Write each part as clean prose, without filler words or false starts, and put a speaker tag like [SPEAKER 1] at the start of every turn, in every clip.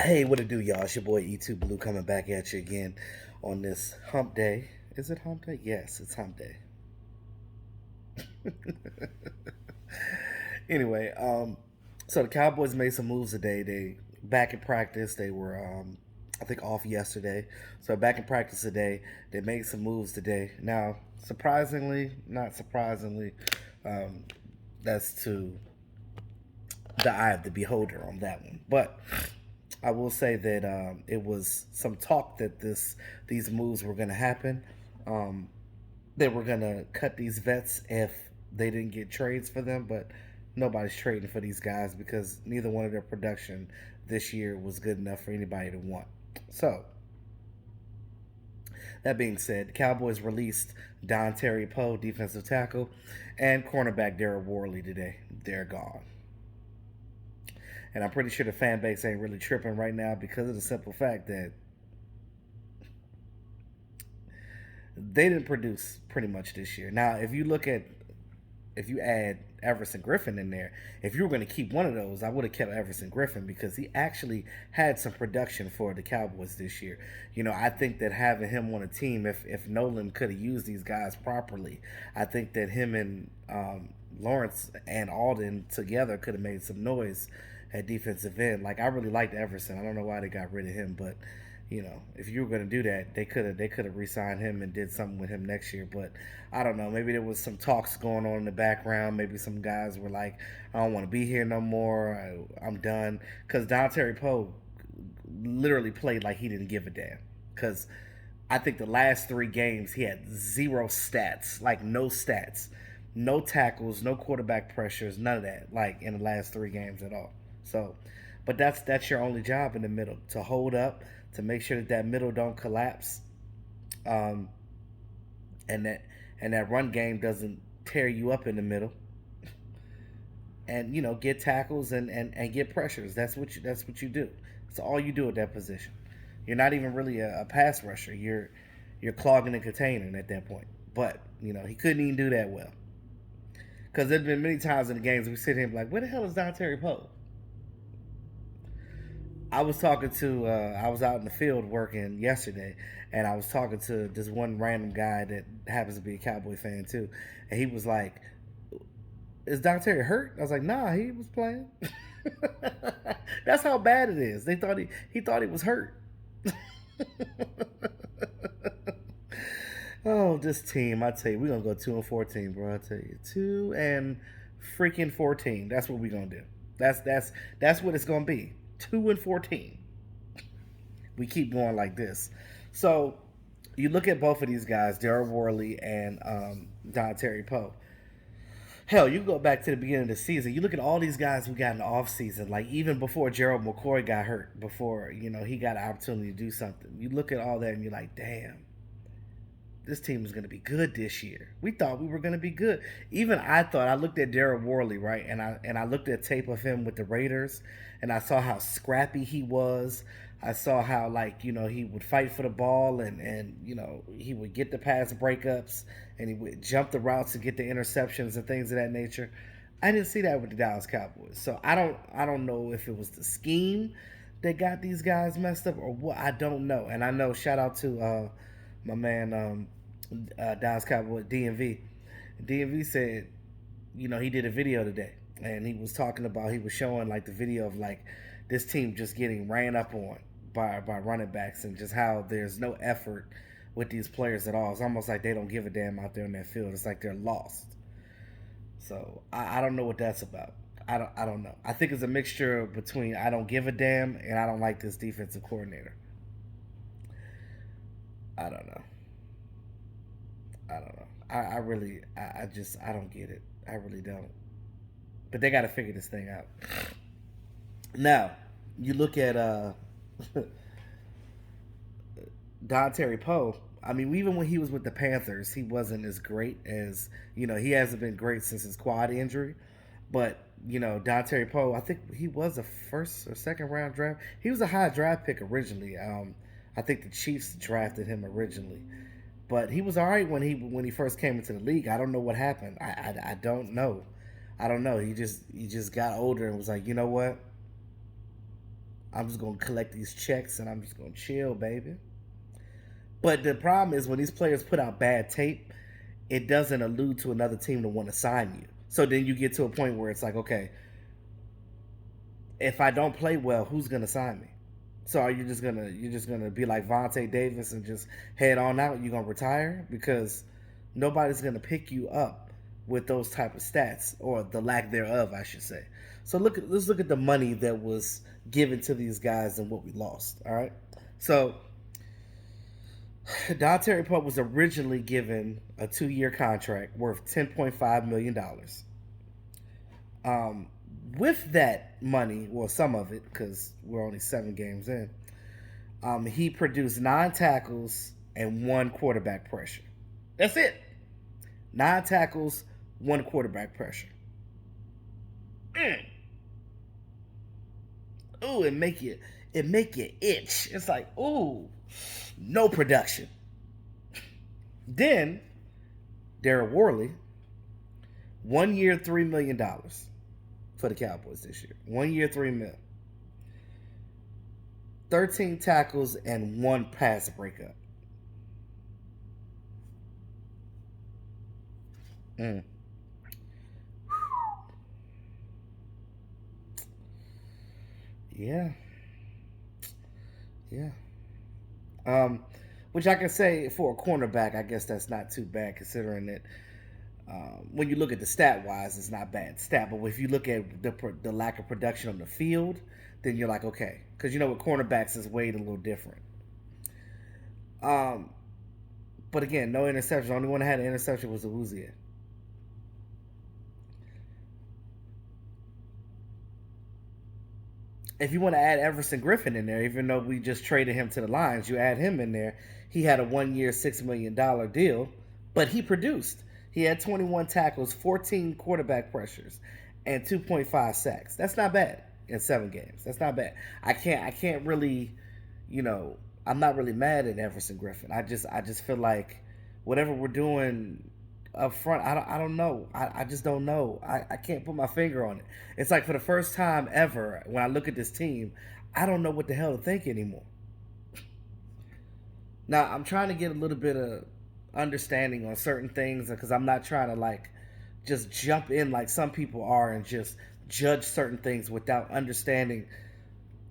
[SPEAKER 1] Hey, what it do, y'all? It's your boy E2 Blue coming back at you again on this hump day. Is it hump day? Yes, it's hump day. Anyway, so the Cowboys made some moves today. They back in practice. They were, I think, off yesterday. So back in practice today. They made some moves today. Now, surprisingly, not surprisingly, um, that's to the eye of the beholder on that one. But I will say that it was some talk that these moves were going to happen. Um, they were going to cut these vets if they didn't get trades for them, but nobody's trading for these guys because neither one of their production this year was good enough for anybody to want. So that being said, the Cowboys released Dontari Poe, defensive tackle, and cornerback Daryl Worley today. They're gone. And I'm pretty sure the fan base ain't really tripping right now because of the simple fact that they didn't produce pretty much this year. Now, if you add Everson Griffin in there, if you were going to keep one of those, I would have kept Everson Griffin because he actually had some production for the Cowboys this year. I think that having him on a team, if Nolan could have used these guys properly, I think that him and Lawrence and Alden together could have made some noise at defensive end. Like I really liked Everson. I don't know why they got rid of him, but if you were going to do that, they could have re-signed him and did something with him next year. But I don't know. Maybe there was some talks going on in the background. Maybe some guys were like, "I don't want to be here no more. I'm done." Because Dontari Poe literally played like he didn't give a damn. Because I think the last 3 games he had zero stats, like no stats, no tackles, no quarterback pressures, none of that. Like in the last 3 games at all. So, but that's your only job in the middle to hold up, to make sure that middle don't collapse, um, and that run game doesn't tear you up in the middle, and get tackles and get pressures. That's what you do. That's all you do at that position. You're not even really a pass rusher. You're clogging and containing at that point. But he couldn't even do that well because there've been many times in the games we sit here and be like, where the hell is Dontari Poe? I was out in the field working yesterday, and I was talking to this one random guy that happens to be a Cowboy fan too, and he was like, "Is Dontari hurt?" I was like, "Nah, he was playing." That's how bad it is. He thought he was hurt. Oh, this team! I tell you, we're gonna go 2-14, bro. I tell you, 2-14. That's what we're gonna do. That's what it's gonna be. 2-14. We keep going like this. So you look at both of these guys, Daryl Worley and Dontari Poe. Hell, you go back to the beginning of the season. You look at all these guys who got in the offseason, like even before Gerald McCoy got hurt, before he got an opportunity to do something. You look at all that and you're like, damn, this team is going to be good this year. We thought we were going to be good. Even I thought, I looked at Daryl Worley, right, and I looked at tape of him with the Raiders, and I saw how scrappy he was. I saw how he would fight for the ball and he would get the pass breakups and he would jump the routes and get the interceptions and things of that nature. I didn't see that with the Dallas Cowboys. So I don't know if it was the scheme that got these guys messed up or what. I don't know. And I know, shout out to my man Dallas Cowboy DMV. DMV said, he did a video today, and he was talking about, he was showing like the video of like this team just getting ran up on by running backs and just how there's no effort with these players at all. It's almost like they don't give a damn out there in that field. It's like they're lost. So I don't know what that's about. I don't know. I think it's a mixture between I don't give a damn and I don't like this defensive coordinator. I don't know. I don't know. I really, I just, I don't get it. I really don't. But they got to figure this thing out. Now, you look at Dontari Poe. I mean, even when he was with the Panthers, he wasn't as great as he hasn't been great since his quad injury. But Dontari Poe, I think he was a first or second round draft. He was a high draft pick originally. I think the Chiefs drafted him originally, but he was all right when he first came into the league. I don't know what happened. I don't know. I don't know. He just got older and was like, you know what? I'm just gonna collect these checks and I'm just gonna chill, baby. But the problem is when these players put out bad tape, it doesn't allude to another team to want to sign you. So then you get to a point where it's like, okay, if I don't play well, who's gonna sign me? So are you just gonna be like Vontae Davis and just head on out? You gonna retire because nobody's gonna pick you up with those type of stats or the lack thereof, I should say. So let's look at the money that was given to these guys and what we lost. All right. So Dontari Poe was originally given a 2-year contract worth $10.5 million. Um, with that money, well, some of it, because we're only 7 games in, he produced 9 tackles and 1 quarterback pressure. That's it. 9 tackles, 1 quarterback pressure. Ooh, it make you itch. It's like, ooh, no production. Then Daryl Worley, 1 year, $3 million for the Cowboys this year. 1 year, $3 million. 13 tackles and 1 pass breakup. Mm. Yeah, yeah. Um, which I can say for a cornerback, I guess that's not too bad considering that when you look at the stat wise, it's not bad stat. But if you look at the lack of production on the field, then you're like, okay, because you know with cornerbacks is weighed a little different. Um, but again, no interception. The only one that had an interception was Awuzie. If you want to add Everson Griffin in there, even though we just traded him to the Lions, you add him in there. He had a 1 year, $6 million deal, but he produced. He had 21 tackles, 14 quarterback pressures, and 2.5 sacks. That's not bad in 7 games. That's not bad. I can't really, you know, I'm not really mad at Everson Griffin. I just feel like whatever we're doing up front, I don't know. I just don't know. I can't put my finger on it. It's like for the first time ever, when I look at this team, I don't know what the hell to think anymore. Now I'm trying to get a little bit of understanding on certain things because I'm not trying to like just jump in like some people are and just judge certain things without understanding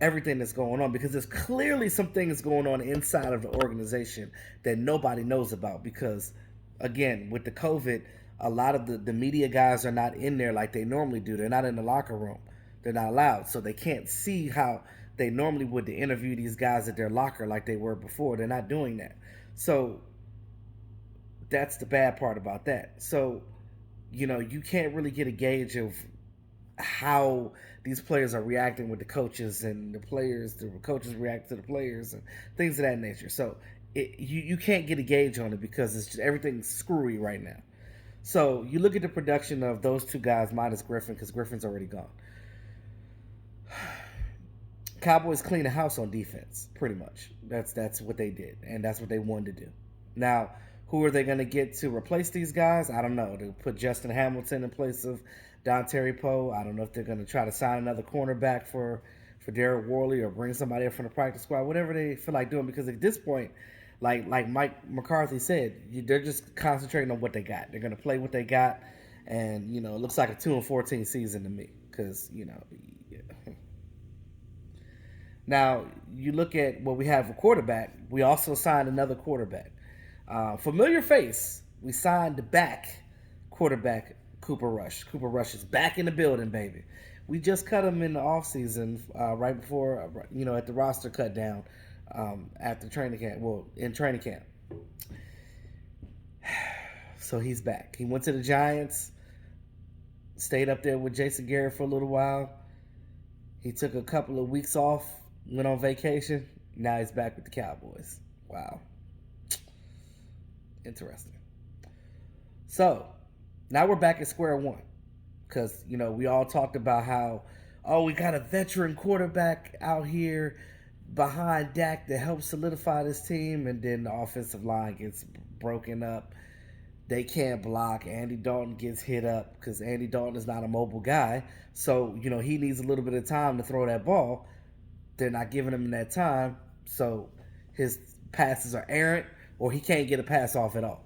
[SPEAKER 1] everything that's going on because there's clearly some things going on inside of the organization that nobody knows about because again with the COVID a lot of the media guys are not in there like they normally do. They're not in the locker room. They're not allowed, so they can't see how they normally would to interview these guys at their locker like they were before. They're not doing that. So that's the bad part about that. So you can't really get a gauge of how these players are reacting with the coaches and the coaches react to the players and things of that nature. So you can't get a gauge on it because it's just everything's screwy right now. So you look at the production of those 2 guys minus Griffin because Griffin's already gone. Cowboys clean the house on defense, pretty much. That's what they did, and that's what they wanted to do. Now, who are they going to get to replace these guys? I don't know. To put Justin Hamilton in place of Dontari Poe. I don't know if they're going to try to sign another cornerback for Daryl Worley or bring somebody up from the practice squad, whatever they feel like doing. Because at this point, like Mike McCarthy said, they're just concentrating on what they got. They're going to play what they got, and it looks like a 2-14 season to me. Because yeah. Now, you look at what we have a quarterback. We also signed another quarterback. Familiar face. We signed the back quarterback, Cooper Rush. Cooper Rush is back in the building, baby. We just cut him in the offseason right before, at the roster cut down after training camp. Well, in training camp. So he's back. He went to the Giants, stayed up there with Jason Garrett for a little while. He took a couple of weeks off, went on vacation. Now he's back with the Cowboys. Wow. Interesting. So now we're back at square one. Because, we all talked about how, we got a veteran quarterback out here behind Dak to help solidify this team. And then the offensive line gets broken up. They can't block. Andy Dalton gets hit up because Andy Dalton is not a mobile guy. So, he needs a little bit of time to throw that ball. they're not giving him that time, so his passes are errant or he can't get a pass off at all.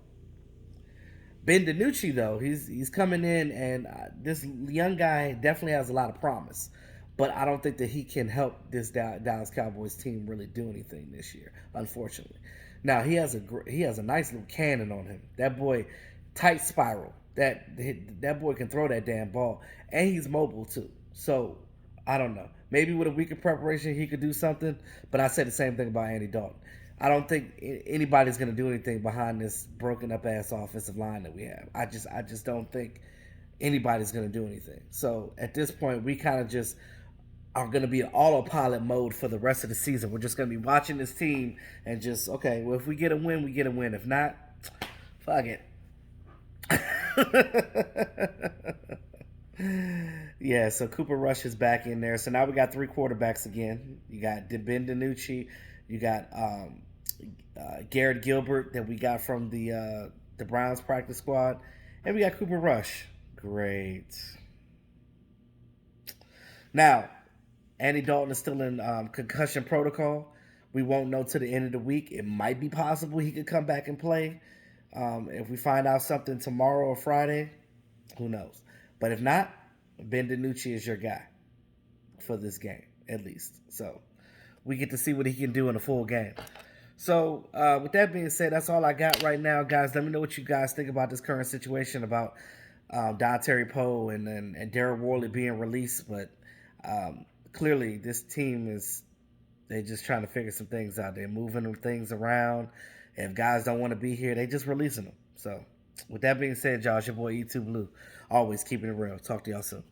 [SPEAKER 1] Ben DiNucci, though, he's coming in, and this young guy definitely has a lot of promise. But I don't think that he can help this Dallas Cowboys team really do anything this year, unfortunately. Now he has a nice little cannon on him. That boy, tight spiral. That boy can throw that damn ball, and he's mobile too. So I don't know. Maybe with a week of preparation, he could do something. But I said the same thing about Andy Dalton. I don't think anybody's going to do anything behind this broken up ass offensive line that we have. I just don't think anybody's going to do anything. So at this point, we kind of just are going to be in autopilot mode for the rest of the season. We're just going to be watching this team and just, okay, well, if we get a win, we get a win. If not, fuck it. Yeah, so Cooper Rush is back in there. So now we got 3 quarterbacks again. You got Ben DiNucci. You got Garrett Gilbert that we got from the Browns practice squad. And we got Cooper Rush. Great. Now, Andy Dalton is still in concussion protocol. We won't know till the end of the week. It might be possible he could come back and play. If we find out something tomorrow or Friday, who knows? But if not, Ben DiNucci is your guy for this game, at least. So we get to see what he can do in a full game. So with that being said, that's all I got right now, guys. Let me know what you guys think about this current situation about Dontari Poe and Daryl Worley being released. But clearly, this team they're just trying to figure some things out. They're moving things around. If guys don't want to be here, they just releasing them. So with that being said, y'all, it's your boy E2 Blue. Always keeping it real. Talk to y'all soon.